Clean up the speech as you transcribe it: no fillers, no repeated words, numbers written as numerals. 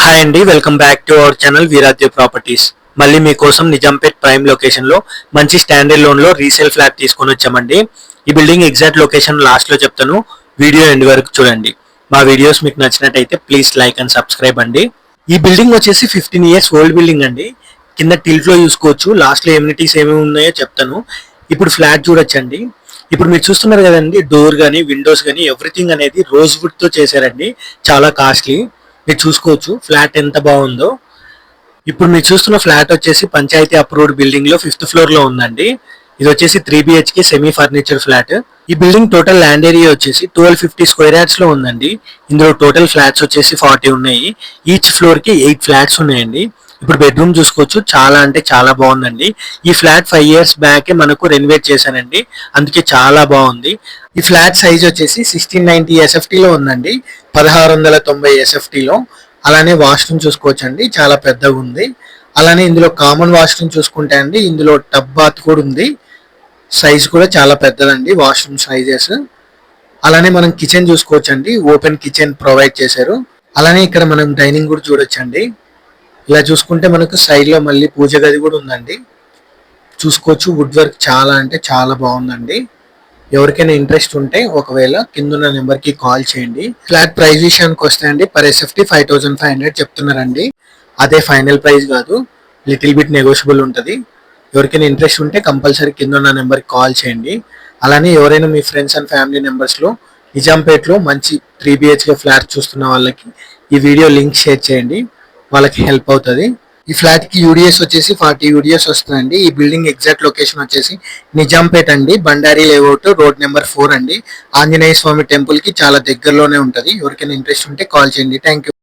Hi అండి, welcome back to our channel Veeradya properties. మళ్ళీ మీకోసం నిజాంపేట్ ప్రైమ్ లొకేషన్ లో మంచి స్టాండర్డ్ లోన్ లో రీసేల్ ఫ్లాట్ తీసుకొని వచ్చామండి. ఈ బిల్డింగ్ ఎగ్జాక్ట్ లొకేషన్ లాస్ట్ లో చెప్తాను, వీడియో ఎండ్ వరకు చూడండి. మా వీడియోస్ మీకు నచ్చినట్టయితే ప్లీజ్ లైక్ అండ్ సబ్స్క్రైబ్ అండి. ఈ బిల్డింగ్ వచ్చేసి 15 years ఓల్డ్ బిల్డింగ్ అండి. కింద టిల్ట్ లో చూసుకోవచ్చు, లాస్ట్ లో ఎమ్యూనిటీస్ ఏమేమి ఉన్నాయో చెప్తాను. ఇప్పుడు ఫ్లాట్ చూడొచ్చండి. ఇప్పుడు మీరు చూస్తున్నారు కదండి, డోర్ కానీ విండోస్ కానీ ఎవ్రీథింగ్ అనేది రోజ్ వుడ్ తో చేశారండి. చాలా కాస్ట్లీ. మీరు చూసుకోవచ్చు ఫ్లాట్ ఎంత బాగుందో. ఇప్పుడు మీరు చూస్తున్న ఫ్లాట్ వచ్చేసి పంచాయతీ అప్రూవ్డ్ బిల్డింగ్ లో 5th floor లో ఉందండి. ఇది వచ్చేసి 3 BHK సెమీ ఫర్నిచర్ ఫ్లాట్. ఈ బిల్డింగ్ టోటల్ ల్యాండ్ ఏరియా వచ్చేసి 1250 square yards లో ఉందండి. ఇందులో టోటల్ ఫ్లాట్స్ వచ్చేసి 40 ఉన్నాయి. ఈచ్ ఫ్లోర్ కి 8 ఫ్లాట్స్ ఉన్నాయండి. ఇప్పుడు బెడ్రూమ్ చూసుకోవచ్చు, చాలా అంటే చాలా బాగుందండి. ఈ ఫ్లాట్ 5 years బ్యాక్ మనకు రెనోవేట్ చేశానండి, అందుకే చాలా బాగుంది. ఈ ఫ్లాట్ సైజ్ వచ్చేసి 1690 SFT లో ఉందండి, 1690 SFT లో. అలానే వాష్రూమ్ చూసుకోవచ్చు అండి, చాలా పెద్దగా ఉంది. అలానే ఇందులో కామన్ వాష్రూమ్ చూసుకుంటే అండి, ఇందులో టబ్ బాత్ కూడా ఉంది. సైజ్ కూడా చాలా పెద్దదండి వాష్రూమ్ సైజెస్. అలానే మనం కిచెన్ చూసుకోవచ్చు అండి, ఓపెన్ కిచెన్ ప్రొవైడ్ చేశారు. అలానే ఇక్కడ మనం డైనింగ్ కూడా చూడొచ్చండి. ఇలా చూసుకుంటే మనకు సైడ్ లో మళ్ళీ పూజ గది కూడా ఉందండి. చూసుకోవచ్చు, వుడ్ వర్క్ చాలా అంటే చాలా బాగుందండి. ఎవరికైనా ఇంట్రెస్ట్ ఉంటే ఒకవేళ కిందున్న నెంబర్ కి కాల్ చేయండి. ఫ్లాట్ ప్రైస్ విషయానికి వస్తే అండి పర్ SFT 5500 చెప్తున్నారండి. అదే ఫైనల్ ప్రైస్ కాదు, లిటిల్ బిట్ నెగోషియబుల్ ఉంటుంది. ఎవరికైనా ఇంట్రెస్ట్ ఉంటే కంపల్సరీ కిందున్న నెంబర్ కి కాల్ చేయండి. అలానే ఎవరైనా మీ ఫ్రెండ్స్ అండ్ ఫ్యామిలీ మెంబర్స్ లో నిజాంపేట్లో మంచి 3 BHK ఫ్లాట్ చూస్తున్న వాళ్ళకి ఈ వీడియో లింక్ షేర్ చేయండి, వాళ్ళకి హెల్ప్ అవుతుంది. ఈ ఫ్లాట్ కి యూడిఎస్ వచ్చేసి 40 UDS వస్తుందండి. ఈ బిల్డింగ్ ఎగ్జాక్ట్ లొకేషన్ వచ్చేసి నిజాంపేట్ అండి, బండారి లేఅవుట్, రోడ్ నెంబర్ 4 అండి. ఆంజనేయ స్వామి టెంపుల్ కి చాలా దగ్గరలోనే ఉంటుంది. ఎవరికైనా ఇంట్రెస్ట్ ఉంటే కాల్ చేయండి. Thank you.